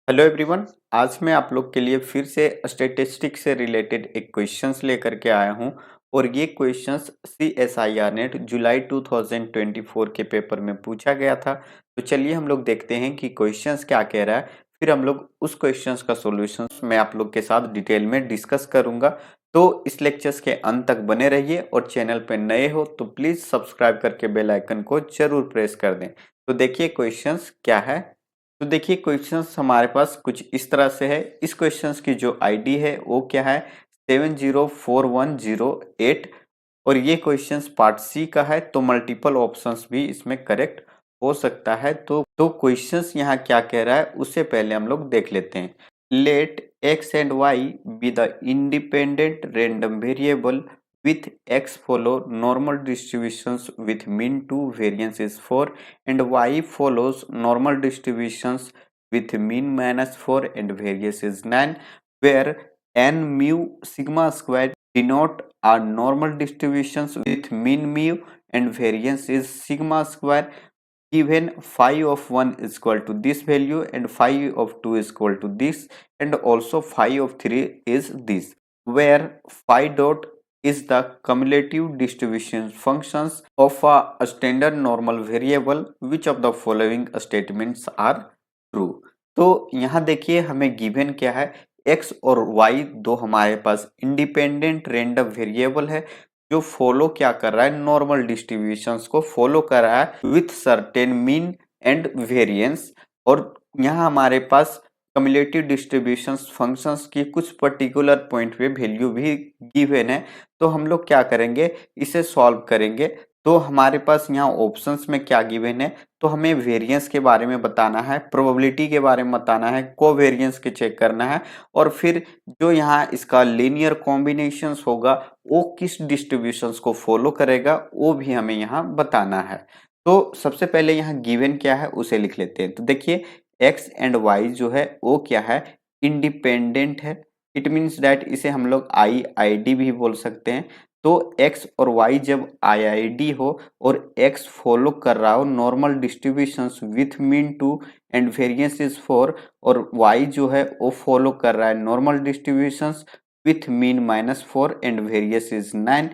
Hello everyone. आज मैं आप लोग के लिए फिर से स्टैटिस्टिक्स से रिलेटेड एक क्वेश्चंस लेकर के आया हूं और ये क्वेश्चंस CSIR नेट जुलाई 2024 के पेपर में पूछा गया था। तो चलिए हम लोग देखते हैं कि क्वेश्चंस क्या कह रहा है, फिर हम लोग उस क्वेश्चंस का सॉल्यूशंस मैं आप लोग के साथ डिटेल में डिस्कस करूंगा। तो इस लेक्चर्स के अंत तक बने रहिए और चैनल पे नए हो तो प्लीज सब्सक्राइब करके बेल आइकन को जरूर प्रेस कर दें। तो देखिए क्वेश्चंस क्या है। तो देखिए क्वेश्चंस हमारे पास कुछ इस तरह से है। इस क्वेश्चंस की जो आईडी है वो क्या है 704108 और ये क्वेश्चंस पार्ट सी का है, तो मल्टीपल ऑप्शंस भी इसमें करेक्ट हो सकता है। तो क्वेश्चंस यहाँ क्या कह रहा है उससे पहले हम लोग देख लेते हैं। Let x and y be the independent random variable with x follow normal distributions with mean to variance is 4 and y follows normal distributions with mean -4 and variance is 9, where n mu sigma square denote are normal distributions with mean mu and variance is sigma square. Given phi of 1 is equal to this value and phi of 2 is equal to this and also phi of 3 is this, where phi dot is the cumulative distribution functions of a standard normal variable. Which of the following statements are true? तो यहाँ देखिए हमें given क्या है, x और y दो हमारे पास independent random variable है जो फॉलो क्या कर रहा है, नॉर्मल डिस्ट्रीब्यूशंस को फॉलो कर रहा है with certain mean and variance. और यहाँ हमारे पास कम्युलेटिव डिस्ट्रीब्यूशंस फंक्शंस की कुछ पर्टिकुलर पॉइंट पे वैल्यू भी गिवन है। तो हम लोग क्या करेंगे, इसे सॉल्व करेंगे। तो हमारे पास यहाँ ऑप्शंस में क्या गिवन है, तो हमें वेरिएंस के बारे में बताना है, प्रोबेबिलिटी के बारे में बताना है, कोवेरिएंस के चेक करना है और फिर जो यहाँ इसका लीनियर कॉम्बिनेशंस होगा वो किस डिस्ट्रीब्यूशंस को फॉलो करेगा वो भी हमें यहाँ बताना है। तो सबसे पहले यहाँ गिवन क्या है उसे लिख लेते हैं। तो देखिए एक्स एंड वाई जो है वो क्या है, इंडिपेंडेंट है। इट मीन्स दैट इसे हम लोग IID भी बोल सकते हैं। तो x और y जब IID हो और x फॉलो कर रहा हो normal distributions with mean 2 and variance is 4 और y जो है वो फॉलो कर रहा है normal distributions with mean -4 and variance is 9,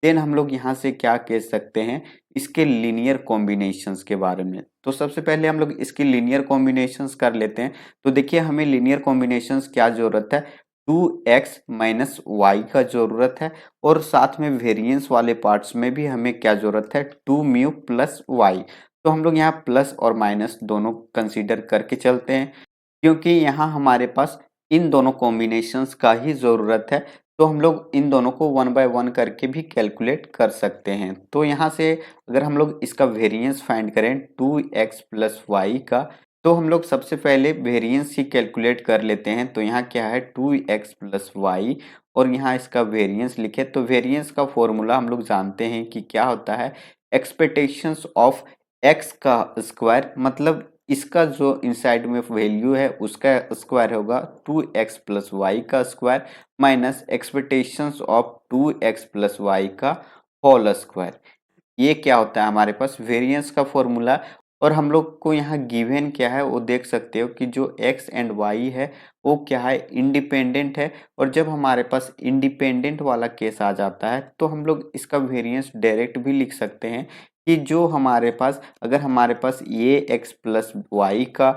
then हम लोग यहाँ से क्या कह सकते हैं, इसके लीनियर कॉम्बिनेशंस के बारे में। तो सबसे पहले हम लोग इसकी लीनियर कॉम्बिनेशंस कर लेते हैं। तो देखिए हमें लीनियर कॉम्बिनेशंस क्या जरूरत है, 2x माइनस वाई का जरूरत है और साथ में वेरिएंस वाले पार्ट्स में भी हमें क्या जरूरत है, 2 म्यू प्लस वाई। तो हम लोग यहाँ प्लस और माइनस दोनों कंसीडर करके चलते हैं क्योंकि यहाँ हमारे पास इन दोनों कॉम्बिनेशंस का ही जरूरत है। तो हम लोग इन दोनों को 1 बाय 1 करके भी कैलकुलेट कर सकते हैं। तो यहाँ से अगर हम लोग इसका वेरिएंस फाइंड करें 2x प्लस वाई का, तो हम लोग सबसे पहले वेरिएंस ही कैलकुलेट कर लेते हैं। तो यहाँ क्या है 2x प्लस वाई और यहाँ इसका वेरिएंस लिखे। तो वेरिएंस का फॉर्मूला हम लोग जानते हैं कि क्या होता है, एक्सपेक्टेशंस ऑफ x का स्क्वायर, मतलब इसका जो इनसाइड में वैल्यू है उसका स्क्वायर होगा 2x प्लस वाई का square minus expectations of 2x plus y का होल स्क्वायर। ये क्या होता है हमारे पास वेरिएंस का फॉर्मूला। और हम लोग को यहाँ गिवन क्या है वो देख सकते हो कि जो x एंड y है वो क्या है, इंडिपेंडेंट है। और जब हमारे पास इंडिपेंडेंट वाला केस आ जाता है तो हम लोग इसका वेरिएंस डायरेक्ट भी लिख सकते हैं कि जो हमारे पास अगर हमारे पास ये x प्लस वाई का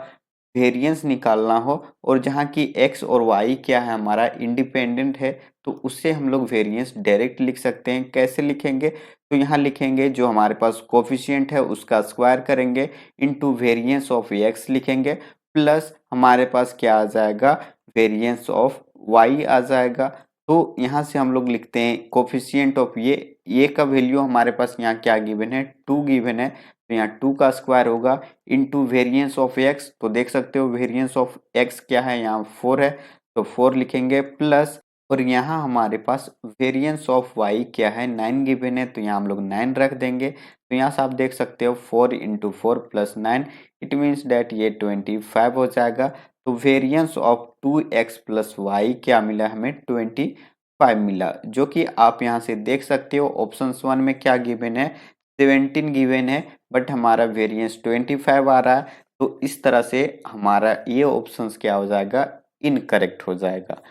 वेरिएंस निकालना हो और जहाँ की x और y क्या है हमारा इंडिपेंडेंट है, तो उससे हम लोग वेरिएंस डायरेक्ट लिख सकते हैं। कैसे लिखेंगे, तो यहाँ लिखेंगे जो हमारे पास कोफिशिएंट है उसका स्क्वायर करेंगे इनटू वेरिएंस ऑफ x लिखेंगे प्लस हमारे पास क्या आ जाएगा, वेरिएंस ऑफ y आ जाएगा। तो यहाँ से हम लोग लिखते हैं कोफिशिएंट ऑफ ये का वैल्यू हमारे पास यहाँ क्या गिवन है, 2 गिवन है। तो यहाँ 2 का स्क्वायर होगा इनटू वेरिएंस ऑफ x। तो देख सकते हो वेरिएंस ऑफ x क्या है, यहाँ 4 है तो 4 लिखेंगे प्लस और यहाँ हमारे पास वेरिएंस ऑफ y क्या है, 9 गिवन है। तो यहाँ हम लोग 9 रख देंगे। तो यहाँ से आप देख सकते हो 4 into 4 plus 9, it means that ये 25 हो जाएगा। तो variance of 2x plus Y क्या मिला हमें, 25 मिला, जो कि आप यहाँ से देख सकते हो ऑप्शन 1 में क्या गिवन है, 17 गिवन है बट हमारा वेरिएंस 25 आ रहा है। तो इस तरह से हमारा ये ऑप्शंस क्या हो जाएगा, इनकरेक्ट हो जाएगा।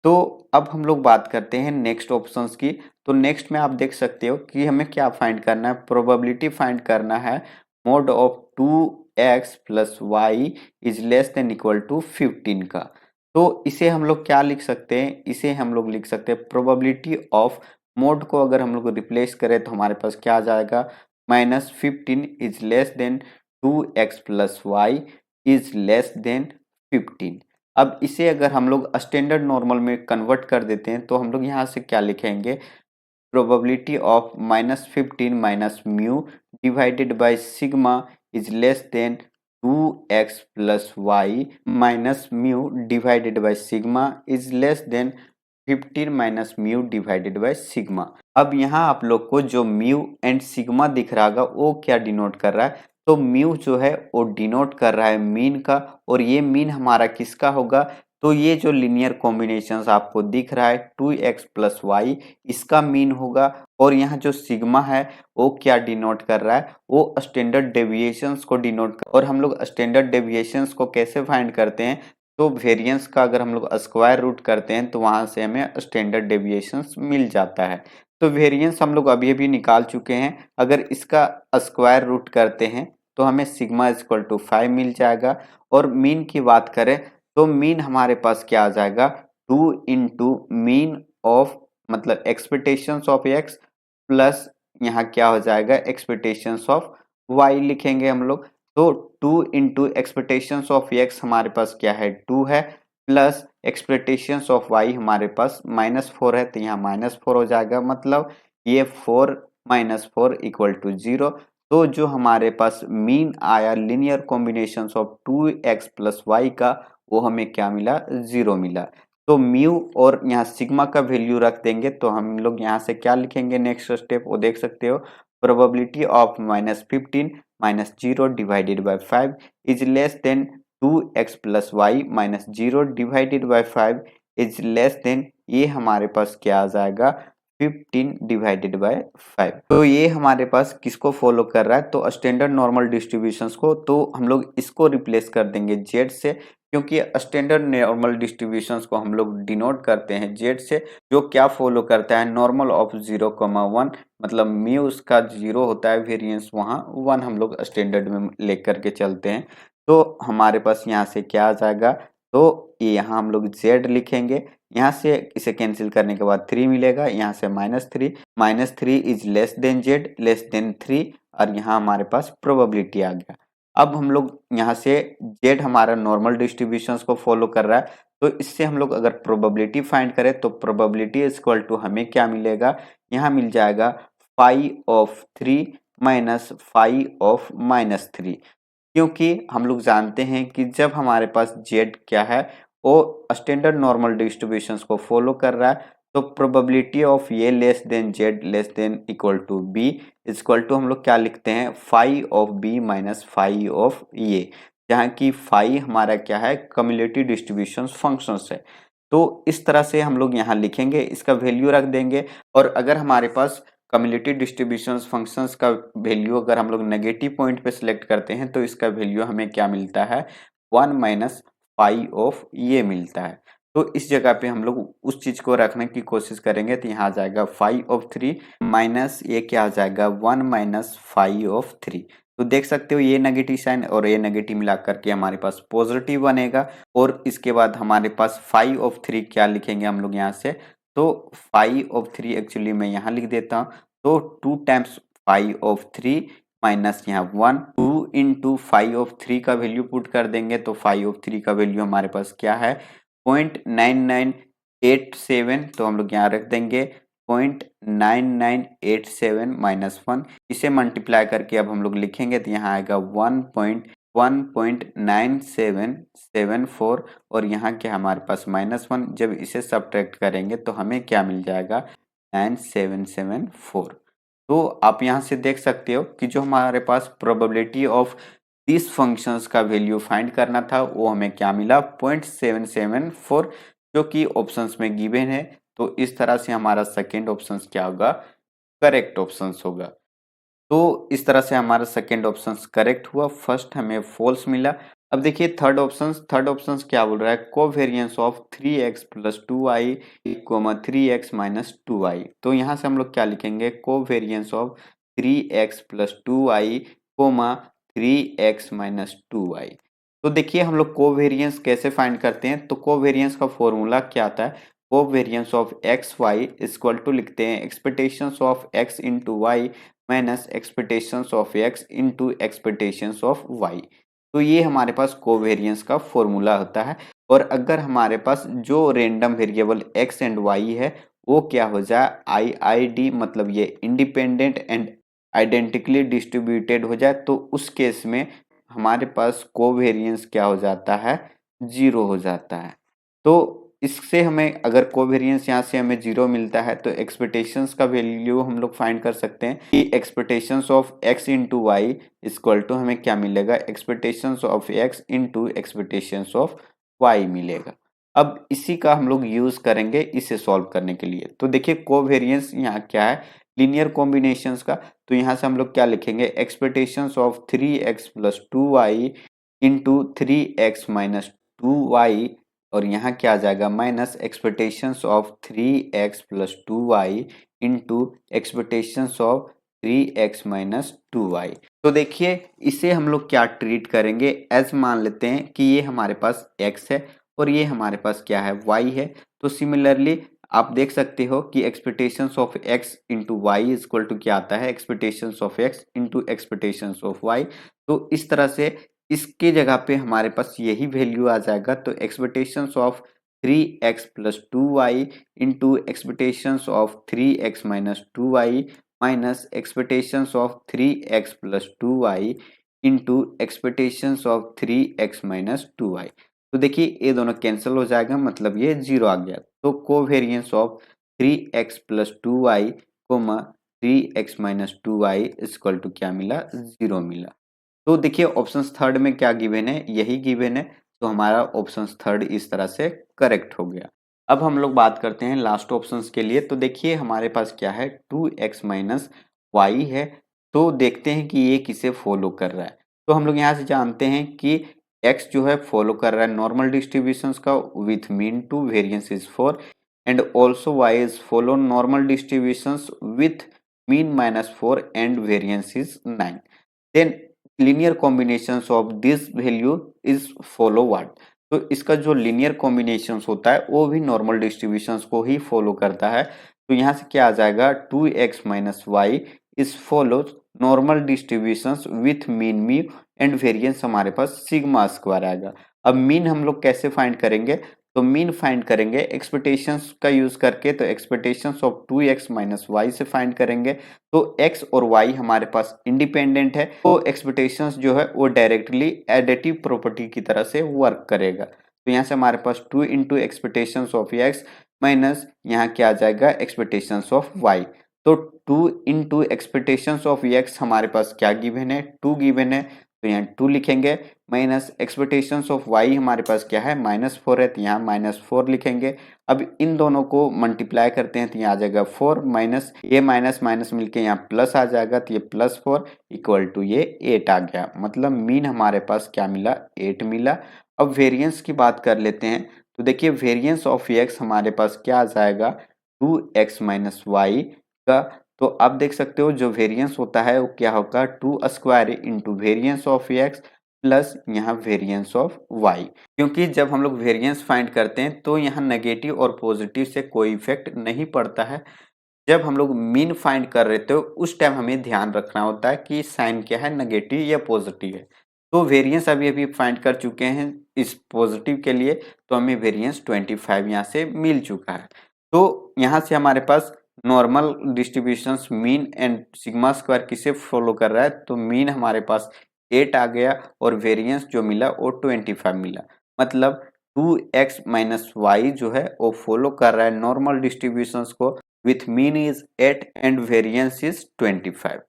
तो अब हम लोग बात करते हैं नेक्स्ट ऑप्शंस की। तो नेक्स्ट में आप देख सकते हो कि हमें क्या फाइंड करना है, प्रोबेबिलिटी फाइंड करना है mod of 2x plus y is less than equal to 15 का। तो इसे हम लोग क्या लिख सकते हैं, इसे हम लोग लिख सकते हैं प्रोबेबिलिटी ऑफ मोड को अगर हम लोग रिप्लेस करें तो हमारे पास क्या आ जाएगा, -15 is less than 2x plus y is less than 15। अब इसे अगर हम लोग स्टैंडर्ड नॉर्मल में कन्वर्ट कर देते हैं तो हम लोग यहाँ से क्या लिखेंगे, probability of -15 minus mu divided by sigma is less than 2x plus y minus mu divided by sigma is less than 15 minus mu divided by sigma. अब यहाँ आप लोग को जो म्यू एंड सिग्मा दिख रहा होगा वो क्या डिनोट कर रहा है, तो म्यू जो है वो डिनोट कर रहा है मीन का, और ये मीन हमारा किसका होगा, तो ये जो लीनियर कॉम्बिनेशंस आपको दिख रहा है 2x प्लस वाई इसका मीन होगा। और यहाँ जो सिग्मा है वो क्या डिनोट कर रहा है, वो स्टैंडर्ड डेविएशंस को डिनोट कर, और हम लोग स्टैंडर्ड डेविएशंस को कैसे फाइंड करते हैं, तो वेरिएंस का अगर हम लोग स्क्वायर रूट करते हैं तो वहां से हमें स्टैंडर्ड डेविएशंस मिल जाता है। तो वेरिएंस हम लोग अभी अभी निकाल चुके हैं, अगर इसका स्क्वायर रूट करते हैं तो हमें सिग्मा इक्वल टू 5 मिल जाएगा। और मीन की बात करें तो मीन हमारे पास क्या आ जाएगा, 2 इंटू मीन ऑफ मतलब एक्सपेक्टेशंस ऑफ एक्स प्लस यहाँ क्या हो जाएगा एक्सपेक्टेशंस ऑफ वाई लिखेंगे हम लोग। तो 2 इंटू एक्सपेक्टेशंस ऑफ एक्स हमारे पास क्या है 2 है, प्लस एक्सपेक्टेशंस ऑफ वाई हमारे पास -4 है, तो यहाँ -4 हो जाएगा, मतलब ये 4 -4 इक्वल टू 0। तो जो हमारे पास मीन आया linear combination of 2x plus y का, वो हमें क्या मिला, 0 मिला। तो म्यू और यहाँ सिग्मा का वैल्यू रख देंगे तो हम लोग यहाँ से क्या लिखेंगे, नेक्स्ट स्टेप वो देख सकते हो, probability of -15 minus 0 divided by 5 is less than 2x plus y minus 0 divided by 5 is less than, ये हमारे पास क्या आ जाएगा 15 डिवाइडेड बाय 5। तो ये हमारे पास किसको फॉलो कर रहा है, तो स्टैंडर्ड नॉर्मल डिस्ट्रीब्यूशंस को। तो हम लोग इसको रिप्लेस कर देंगे जेड से, क्योंकि स्टैंडर्ड नॉर्मल डिस्ट्रीब्यूशंस को हम लोग डिनोट करते हैं जेड से, जो क्या फॉलो करता है नॉर्मल ऑफ 0,1, मतलब म्यू उसका 0 होता है, वेरिएंस वहाँ 1 हम लोग स्टैंडर्ड में लेकर के चलते हैं। तो हमारे पास यहाँ से क्या आ जाएगा, तो ये यहाँ हम लोग जेड लिखेंगे, यहाँ से इसे कैंसिल करने के बाद 3 मिलेगा, यहाँ से -3 is less than z less then 3, और यहाँ हमारे पास प्रोबेबिलिटी आ गया। अब हम लोग यहाँ से जेड हमारा नॉर्मल डिस्ट्रीब्यूशंस को फॉलो कर रहा है, तो इससे हम लोग अगर प्रोबेबिलिटी फाइंड करें तो प्रोबेबिलिटी इक्वल टू हमें क्या मिलेगा, यहाँ मिल जाएगा 5/3 माइनस 5/-3, क्योंकि हम लोग जानते हैं कि जब हमारे पास जेड क्या है वो स्टैंडर्ड नॉर्मल डिस्ट्रीब्यूशंस को फॉलो कर रहा है, तो प्रोबेबिलिटी ऑफ ये less than z less than equal to b equal to हम लोग क्या लिखते हैं 5/b माइनस 5/ए, जहाँ की 5 हमारा क्या है कम्युलेटिव डिस्ट्रीब्यूशन फंक्शंस है। तो इस तरह से हम लोग यहाँ लिखेंगे, इसका वैल्यू रख देंगे। और अगर हमारे पास कम्युलेटिव डिस्ट्रीब्यूशन फंक्शंस का वैल्यू अगर हम लोग नेगेटिव पॉइंट पे सिलेक्ट करते हैं तो इसका वैल्यू हमें क्या मिलता है 1 माइनस 5 ये मिलता है। तो इस जगह पे हम लोग उस चीज को रखने की कोशिश करेंगे, तो यहाँ आ जाएगा 5/3 माइनस ये क्या आ जाएगा 1 माइनस 5/3। तो देख सकते हो ये नेगेटिव साइन और ये नेगेटिव मिला करके हमारे पास पॉजिटिव बनेगा। और इसके बाद हमारे पास 5/3 क्या लिखेंगे हम लोग यहाँ से, तो 5/3 एक्चुअली मैं यहाँ लिख देता हूँ, तो 2 टाइम्स 5/3 माइनस यहाँ 1, 2 इंटू 5/3 का वैल्यू पुट कर देंगे तो 5/3 का वैल्यू हमारे पास क्या है 0.9987, तो हम लोग यहाँ रख देंगे 0.9987 माइनस 1, इसे मल्टीप्लाई करके अब हम लोग लिखेंगे तो यहाँ आएगा 1.9774, और यहाँ क्या हमारे पास -1, जब इसे सब्ट्रैक्ट करेंगे तो हमें क्या मिल जाएगा 9774। तो आप यहाँ से देख सकते हो कि जो हमारे पास प्रोबेबिलिटी ऑफ दिस फंक्शंस का वैल्यू फाइंड करना था वो हमें क्या मिला 0.774, जो कि ऑप्शंस में गिवन है। तो इस तरह से हमारा सेकेंड ऑप्शंस क्या होगा, करेक्ट ऑप्शंस होगा। तो इस तरह से हमारा सेकेंड ऑप्शन करेक्ट हुआ, फर्स्ट हमें फॉल्स मिला। अब देखिए थर्ड ऑप्शन क्या बोल रहा है, covariance of 3x plus 2y comma 3x minus 2y। तो यहाँ से हम लोग क्या लिखेंगे, covariance of 3x plus 2y comma 3x minus 2y। तो देखिए हम लोग कोवेरिएंस कैसे फाइंड करते हैं, तो कोवेरिएंस का फॉर्मूला क्या आता है, covariance of x y equal to लिखते हैं expectations of x into y minus expectations of x into expectations of y। तो ये हमारे पास कोवेरिएंस का फॉर्मूला होता है। और अगर हमारे पास जो random variable x and y है वो क्या हो जाए, IID मतलब ये इंडिपेंडेंट एंड आइडेंटिकली डिस्ट्रीब्यूटेड हो जाए, तो उस केस में हमारे पास कोवेरिएंस क्या हो जाता है, जीरो हो जाता है। तो इससे हमें अगर कोवेरिएंस यहाँ से हमें जीरो मिलता है तो एक्सपेक्टेशंस का वैल्यू हम लोग फाइंड कर सकते हैं कि expectations of x into y equal to हमें क्या मिलेगा, expectations of x into expectations of y मिलेगा। अब इसी का हम लोग यूज करेंगे इसे सॉल्व करने के लिए। तो देखिए कोवेरिएंस यहाँ क्या है, लीनियर कॉम्बिनेशंस का। तो यहाँ से हम लोग क्या लिखेंगे, expectations of 3x plus 2y into 3x minus 2y, और यहाँ क्या आ जाएगा, minus expectations of 3x plus 2y into expectations of 3x minus 2y। तो देखिए इसे हम लोग क्या ट्रीट करेंगे, एज मान लेते हैं कि ये हमारे पास x है और ये हमारे पास क्या है, y है। तो सिमिलरली आप देख सकते हो कि expectations of x into y equal to क्या आता है, expectations of x into expectations of y। तो इस तरह से इसके जगह पे हमारे पास यही वैल्यू आ जाएगा। तो expectations of 3x plus 2y into expectations of 3x minus 2y minus expectations of 3x plus 2y into expectations of 3x minus 2y। तो देखिए ये दोनों कैंसिल हो जाएगा, मतलब ये जीरो आ गया। तो covariance of 3x plus 2y comma 3x minus 2y equal to क्या मिला, जीरो मिला। तो देखिए ऑप्शन थर्ड में क्या गिवन है, यही गिवन है। तो हमारा ऑप्शन थर्ड इस तरह से करेक्ट हो गया। अब हम लोग बात करते हैं लास्ट ऑप्शन के लिए। तो देखिए हमारे पास क्या है, 2x माइनस वाई है। तो देखते हैं कि ये किसे फॉलो कर रहा है। तो हम लोग यहाँ से जानते हैं कि x जो है फॉलो कर रहा है नॉर्मल डिस्ट्रीब्यूशन का with mean two variance is 4 and also y is follow normal distribution with mean minus 4 and variance is 9। Then linear combinations of this value is follow what. तो इसका जो linear combinations होता है वो भी normal distributions को ही follow करता है। तो यहाँ से क्या आ जाएगा, 2x minus y is follows normal distributions with mean mu and variance हमारे पास सिग्मा स्क्वायर आएगा। अब मीन हम लोग कैसे फाइंड करेंगे, तो मीन फाइंड करेंगे एक्सपेक्टेशंस का यूज करके। तो expectations of 2x minus y से फाइंड करेंगे। तो x और y हमारे पास इंडिपेंडेंट है, तो एक्सपेक्टेशंस जो है वो डायरेक्टली एडिटिव प्रॉपर्टी की तरह से वर्क करेगा। तो यहाँ से हमारे पास 2 into expectations of x minus यहाँ क्या आ जाएगा, एक्सपेक्टेशंस ऑफ y। तो 2 इंटू एक्सपेक्टेशंस ऑफ x हमारे पास क्या गिवन है, 2 गिवन है। तो यहाँ 2 लिखेंगे माइनस एक्सपेक्टेशंस ऑफ y हमारे पास क्या है, -4 है। तो यहाँ -4 लिखेंगे। अब इन दोनों को मल्टीप्लाई करते हैं तो यहाँ आ जाएगा 4 माइनस ये माइनस माइनस मिलके यहाँ प्लस आ जाएगा। तो ये +4 इक्वल टू ये 8 आ गया। मतलब मीन हमारे पास क्या मिला, 8 मिला। अब वेरिएंस की बात कर लेते हैं। तो देखिए वेरिएंस ऑफ x हमारे पास क्या आ जाएगा, 2x माइनस वाई का। तो आप देख सकते हो जो वेरिएंस होता है वो क्या होगा, 2 square into variance of x plus यहाँ वेरिएंस ऑफ y। क्योंकि जब हम लोग वेरिएंस फाइंड करते हैं तो यहाँ नेगेटिव और पॉजिटिव से कोई इफेक्ट नहीं पड़ता है। जब हम लोग मीन फाइंड कर रहे थे उस टाइम हमें ध्यान रखना होता है कि साइन क्या है, नेगेटिव या पॉजिटिव है। तो वेरिएंस अभी अभी फाइंड कर चुके हैं इस पॉजिटिव के लिए, तो हमें वेरिएंस 25 यहाँ से मिल चुका है। तो यहाँ से हमारे पास normal distributions mean and sigma square किसे फॉलो कर रहा है, तो मीन हमारे पास 8 आ गया और वेरिएंस जो मिला वो 25 मिला। मतलब 2x माइनस वाई जो है वो फॉलो कर रहा है नॉर्मल डिस्ट्रीब्यूशंस को with mean is 8 and variance is 25।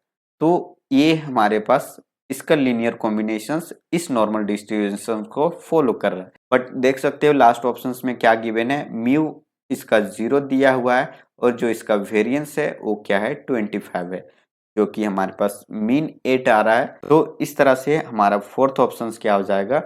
तो ये हमारे पास इसका लीनियर कॉम्बिनेशंस इस नॉर्मल डिस्ट्रीब्यूशन को फॉलो कर रहा है। बट देख सकते हो लास्ट ऑप्शंस में क्या गिवन है, म्यू इसका 0 दिया हुआ है और जो इसका वेरिएंस है वो क्या है, 25 है। क्योंकि हमारे पास मीन 8 आ रहा है, तो इस तरह से हमारा फोर्थ ऑप्शन क्या हो जाएगा,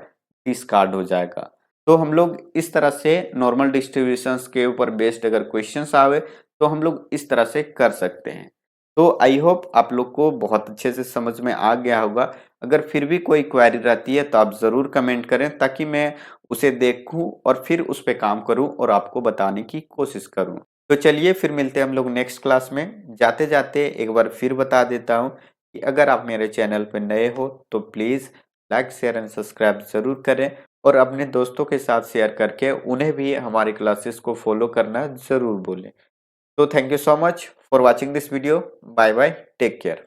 डिस्कार्ड हो जाएगा। तो हम लोग इस तरह से नॉर्मल डिस्ट्रीब्यूशंस के ऊपर बेस्ड अगर क्वेश्चंस आवे तो हम लोग इस तरह से कर सकते हैं। तो आई होप आप लोग को बहुत अच्छे से समझ में आ गया होगा। अगर फिर भी कोई क्वेरी रहती है तो आप ज़रूर कमेंट करें, ताकि मैं उसे देखूं और फिर उस पे काम करूं और आपको बताने की कोशिश करूं। तो चलिए फिर मिलते हैं हम लोग नेक्स्ट क्लास में। जाते जाते एक बार फिर बता देता हूं कि अगर आप मेरे चैनल पर नए हो तो please like share and subscribe ज़रूर करें, और अपने दोस्तों के साथ शेयर करके उन्हें भी हमारी क्लासेस को फॉलो करना ज़रूर बोलें। तो thank you so much for watching this video. Bye bye, take care.